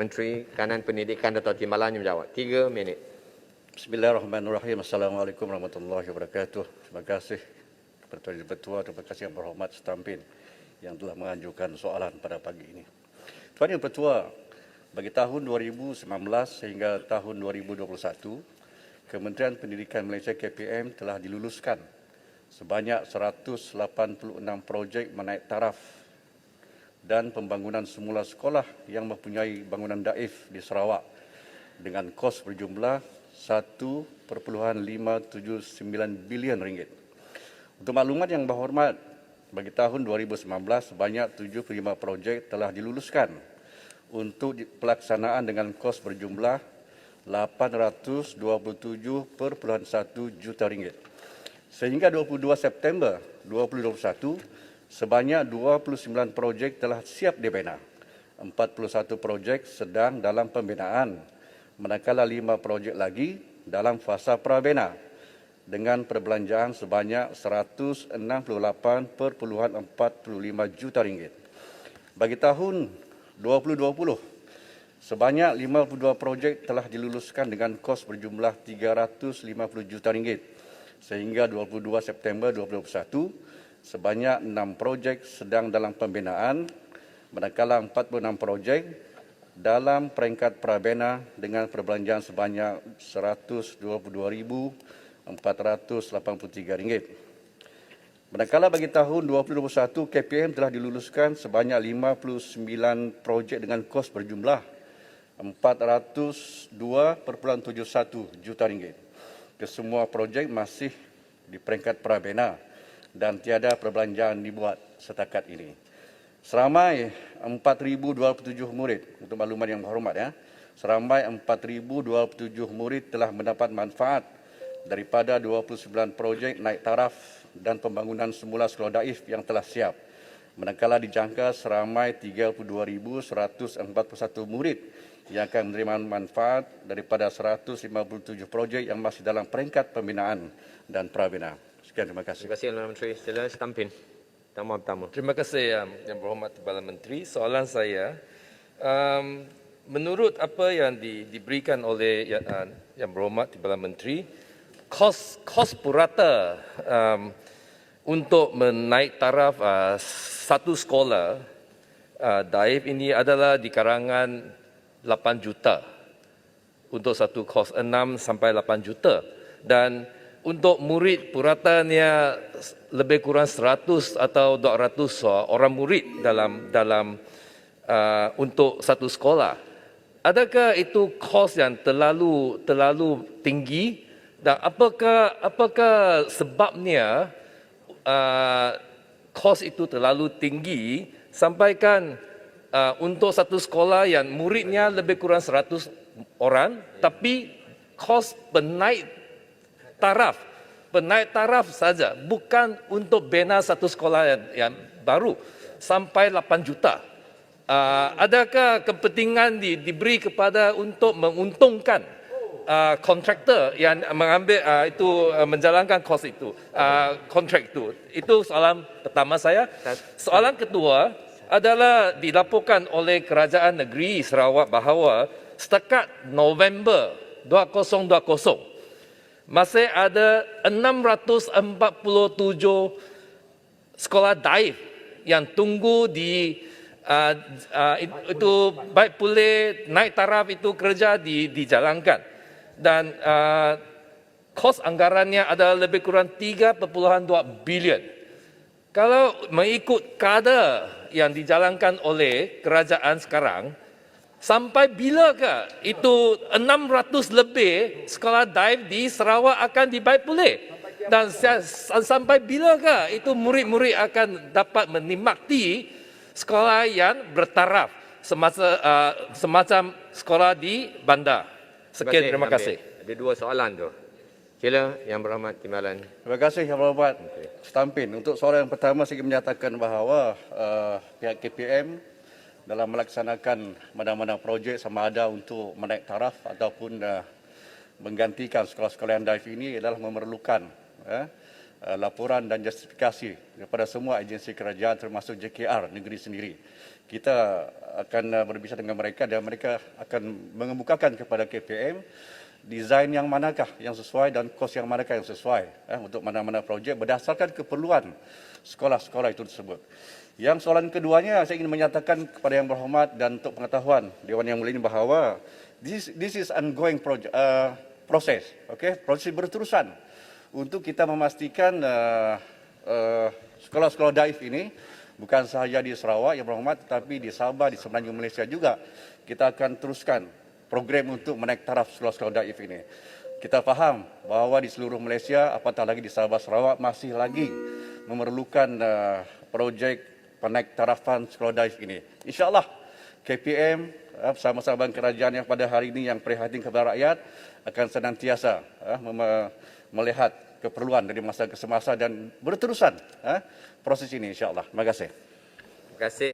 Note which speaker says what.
Speaker 1: Menteri Kanan Pendidikan Dato' Timbalan menjawab. 3 minit.
Speaker 2: Bismillahirrahmanirrahim. Assalamualaikum warahmatullahi wabarakatuh. Terima kasih kepada Tuan Ketua, terima kasih yang berhormat Setampin yang telah mengajukan soalan pada pagi ini. Tuan Yang Ketua, bagi tahun 2019 sehingga tahun 2021, Kementerian Pendidikan Malaysia KPM telah diluluskan sebanyak 186 projek menaik taraf dan pembangunan semula sekolah yang mempunyai bangunan daif di Sarawak dengan kos berjumlah 1.579 bilion ringgit. Untuk maklumat yang berhormat, bagi tahun 2019 sebanyak 75 projek telah diluluskan untuk pelaksanaan dengan kos berjumlah 827.1 juta ringgit. Sehingga 22 September 2021, sebanyak 29 projek telah siap dibina. 41 projek sedang dalam pembinaan, manakala 5 projek lagi dalam fasa prabina dengan perbelanjaan sebanyak 168.45 juta ringgit. Bagi tahun 2020, sebanyak 52 projek telah diluluskan dengan kos berjumlah 350 juta ringgit. Sehingga 22 September 2021, sebanyak 6 projek sedang dalam pembinaan, manakala 46 projek dalam peringkat prabina dengan perbelanjaan sebanyak RM122.483. Manakala bagi tahun 2021, KPM telah diluluskan sebanyak 59 projek dengan kos berjumlah 402.71 juta ringgit. Kesemua projek masih di peringkat prabina dan tiada perbelanjaan dibuat setakat ini. Seramai 4,027 murid, untuk makluman yang berhormat ya, seramai 4,027 murid telah mendapat manfaat daripada 29 projek naik taraf dan pembangunan semula sekolah daif yang telah siap. Manakala dijangka seramai 32,141 murid yang akan menerima manfaat daripada 157 projek yang masih dalam peringkat pembinaan dan prabina. Sekian, terima kasih.
Speaker 1: Terima kasih, Tuan Menteri. Sila Setampin. Pertama.
Speaker 3: Terima kasih Yang Berhormat Timbalan Menteri. Soalan saya, menurut apa yang diberikan oleh Yang Berhormat Timbalan Menteri, kos purata untuk menaik taraf satu sekolah daif ini adalah di karangan 8 juta untuk satu kos, 6 sampai 8 juta. Dan untuk murid puratanya lebih kurang 100 atau 200 orang murid dalam untuk satu sekolah. Adakah itu kos yang terlalu tinggi, dan apakah sebabnya kos itu terlalu tinggi sampaikan untuk satu sekolah yang muridnya lebih kurang 100 orang, tapi kos penaik taraf saja, bukan untuk bina satu sekolah yang baru sampai 8 juta. Adakah kepentingan diberi kepada untuk menguntungkan kontraktor yang mengambil menjalankan kos itu, kontrak itu? Itu soalan pertama saya. Soalan kedua adalah dilaporkan oleh Kerajaan Negeri Sarawak bahawa setakat November 2020 masih ada 647 sekolah daif yang tunggu itu baik pulih naik taraf itu kerja dijalankan, dan kos anggarannya adalah lebih kurang 3.2 bilion. Kalau mengikut kadar yang dijalankan oleh kerajaan sekarang, sampai bilakah itu 600 lebih sekolah daif di Sarawak akan dibaik pulih? Dan sampai bilakah itu murid-murid akan dapat menikmati sekolah yang bertaraf semacam sekolah di bandar? Sekian, terima kasih.
Speaker 1: Ada 2 soalan tu. Sila Yang Berhormat Timbalan.
Speaker 2: Terima kasih Yang Berhormat Setampin. Untuk soalan yang pertama, saya ingin menyatakan bahawa pihak KPM dalam melaksanakan mana-mana projek sama ada untuk menaik taraf ataupun menggantikan sekolah-sekolah yang daif ini adalah memerlukan laporan dan justifikasi kepada semua agensi kerajaan termasuk JKR negeri sendiri. Kita akan berbicara dengan mereka dan mereka akan mengemukakan kepada KPM desain yang manakah yang sesuai dan kos yang manakah yang sesuai untuk mana-mana projek berdasarkan keperluan sekolah-sekolah itu tersebut. Yang soalan keduanya, saya ingin menyatakan kepada Yang Berhormat dan untuk pengetahuan Dewan Yang Mulia ini bahawa this is ongoing proses, proses berterusan untuk kita memastikan sekolah-sekolah daif ini bukan sahaja di Sarawak Yang Berhormat, tetapi di Sabah, di Semenanjung Malaysia juga kita akan teruskan program untuk menaik taraf sekolah-sekolah daif ini. Kita faham bahawa di seluruh Malaysia, apatah lagi di Sabah Sarawak, masih lagi memerlukan projek penaik tarafan sekolah daif ini. InsyaAllah KPM bersama-sama kerajaan yang pada hari ini yang prihatin kepada rakyat akan senantiasa melihat keperluan dari masa ke semasa dan berterusan proses ini insyaAllah. Terima kasih.
Speaker 1: Terima kasih.